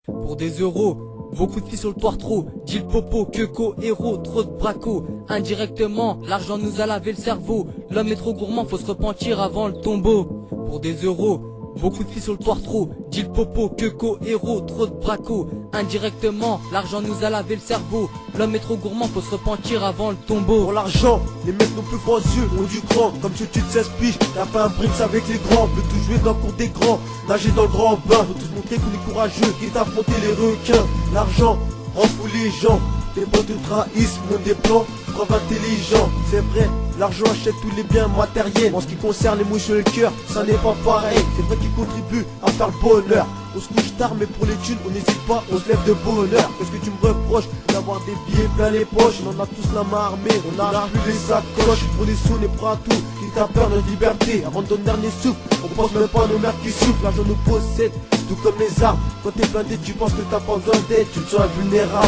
Pour des euros, beaucoup de filles sur le toit trop. Dit le popo, queco, héros, trop de braco. Indirectement, l'argent nous a lavé le cerveau. L'homme est trop gourmand, faut se repentir avant le tombeau. Pour des euros, beaucoup de filles sur le toit trop. Dit le popo, queco, héros, trop de braco. Indirectement, l'argent nous a lavé le cerveau. L'homme est trop gourmand, faut se repentir avant le tombeau. Pour l'argent, les mecs nos plus grands yeux ont du grand. Comme si tu te 16 piges, t'as fait un bricks avec les grands. Veut tout jouer dans le cours des grands, nager dans le grand bain. Faut tous montrer qu'on est courageux, quitte à affronter les requins. L'argent rend fou les gens. Tes potes te trahissent, montent des plans, preuve intelligent. C'est vrai, l'argent achète tous les biens matériels. En ce qui concerne les mouches et le cœur, ça n'est pas pareil. C'est vrai qu'il contribue à faire le bonheur. On se couche tard mais pour les thunes on n'hésite pas, on se lève de bonheur. Qu'est-ce que tu me reproches d'avoir des billets plein les poches? On en a tous la main armée, on a plus les sacoches. Pour les sous on est prêt à tout, quitte à perdre notre liberté. Avant de donner dernier souffle, on pense même pas à nos mères qui souffrent. L'argent nous possède, tout comme les armes. Quand t'es blindé tu penses que t'as pas besoin d'aide, tu te sens invulnérable.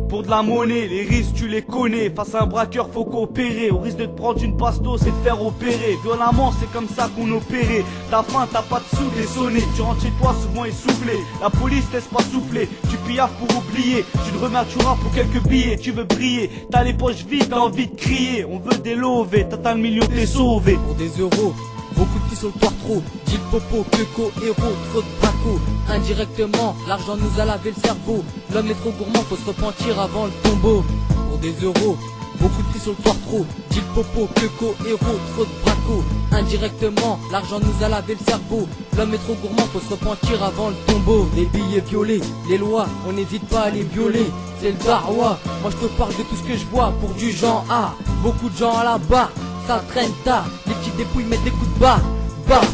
Pour de la monnaie, les risques tu les connais. Face à un braqueur faut coopérer. Au risque de te prendre une bastos et de faire opérer. Violemment c'est comme ça qu'on opérait. T'as faim, t'as pas de sous, t'es sonné. Tu rentres chez toi souvent essoufflé. La police laisse pas souffler. Tu pillaves pour oublier. Tu te remets tu pour quelques billets. Tu veux briller, t'as les poches vides, t'as envie de crier. On veut des lovés, t'as le million, t'es sauvé. Pour des euros, beaucoup de filles sur le toit trop. Dit le popo, queco, héros, trop de braco. Indirectement, l'argent nous a lavé le cerveau. L'homme est trop gourmand, faut se repentir avant le tombeau. Pour des euros, beaucoup de filles sur le toit trop. Dit le popo, queco, héros, trop de braco. Indirectement, l'argent nous a lavé le cerveau. L'homme est trop gourmand, faut se repentir avant le tombeau. Les billets violés, les lois, on n'hésite pas à les violer. C'est le darwa, moi je te parle de tout ce que je vois. Pour du genre A, beaucoup de gens à la barre. Ça traîne tard, les petits dépouilles mettent des coups de barre.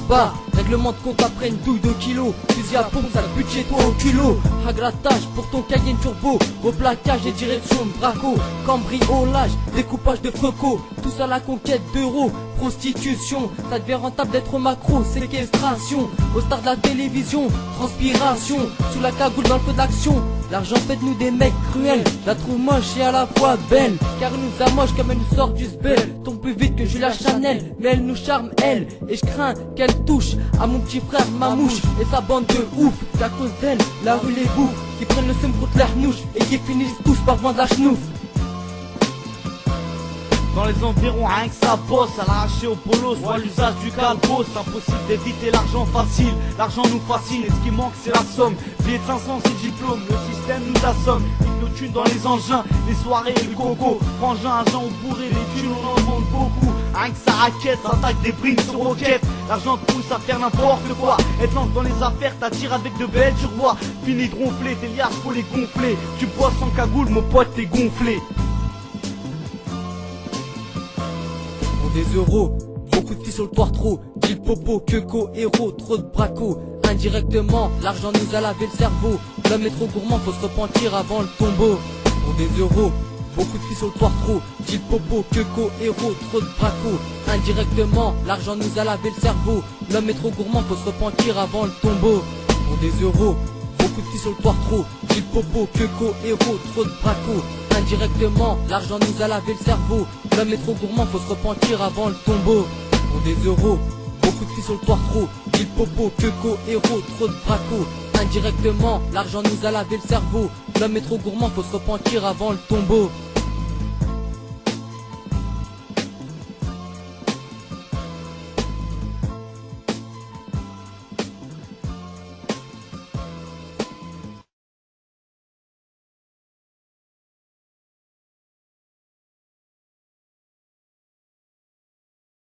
Barre, règlement de compte après une douille de kilos. Fusil à pompe, ça le budget toi au culot. Agrattage pour ton Cayenne turbo. Replaquage et direction de braco. Cambriolage, découpage de frocos. Tout ça la conquête d'euros. Prostitution, ça devient rentable d'être macro. Séquestration, au star de la télévision. Transpiration, sous la cagoule dans le feu d'action. L'argent fait de nous des mecs cruels. Je la trouve moche et à la fois belle, car elle nous amoche comme elle nous sort du sbel. Tombe plus vite que Julia Chanel, mais elle nous charme elle. Et je crains qu'elle touche à mon petit frère Mamouche et sa bande de ouf. Qu'à cause d'elle, la rue les bouffes, qui prennent le seum contre l'air nouche et qui finissent tous par vendre la chenouf. Dans les environs, rien que ça bosse, à l'arraché au polo, soit l'usage du calbos. Impossible d'éviter l'argent facile, l'argent nous fascine et ce qui manque c'est la somme. Billet de 500 c'est diplôme, le système nous assomme. Nique nos thunes dans les engins, les soirées et le coco. Frangin, agent au bourré, les thunes on en demande beaucoup. Rien que ça raquette, ça attaque des brines sur roquette. L'argent te pousse à faire n'importe quoi. Et te lance dans les affaires, t'attires avec de belles survoies. Fini de ronfler, tes liasses faut les gonfler. Tu bois sans cagoule, mon pote t'es gonflé. Pour des euros, beaucoup de filles sur le toit trop. Dit le popo, queco, héros, trop de braco. Indirectement, l'argent nous a lavé le cerveau. L'homme est trop gourmand, faut se repentir avant le tombeau. Pour des euros, beaucoup de filles sur le toit trop. Dit le popo, queco, héros, trop de braco. Indirectement, l'argent nous a lavé le cerveau. L'homme est trop gourmand, faut se repentir avant le tombeau. Pour des euros, beaucoup de filles sur le toit trop. Dit le popo, queco, héros, trop de braco. Indirectement, l'argent nous a lavé le cerveau. L'homme est trop gourmand, faut se repentir avant le tombeau. Pour des euros, beaucoup de filles sur le toit trop. Dit le popo, queco, héros, trop de braco. Indirectement, l'argent nous a lavé le cerveau. L'homme est trop gourmand, faut se repentir avant le tombeau.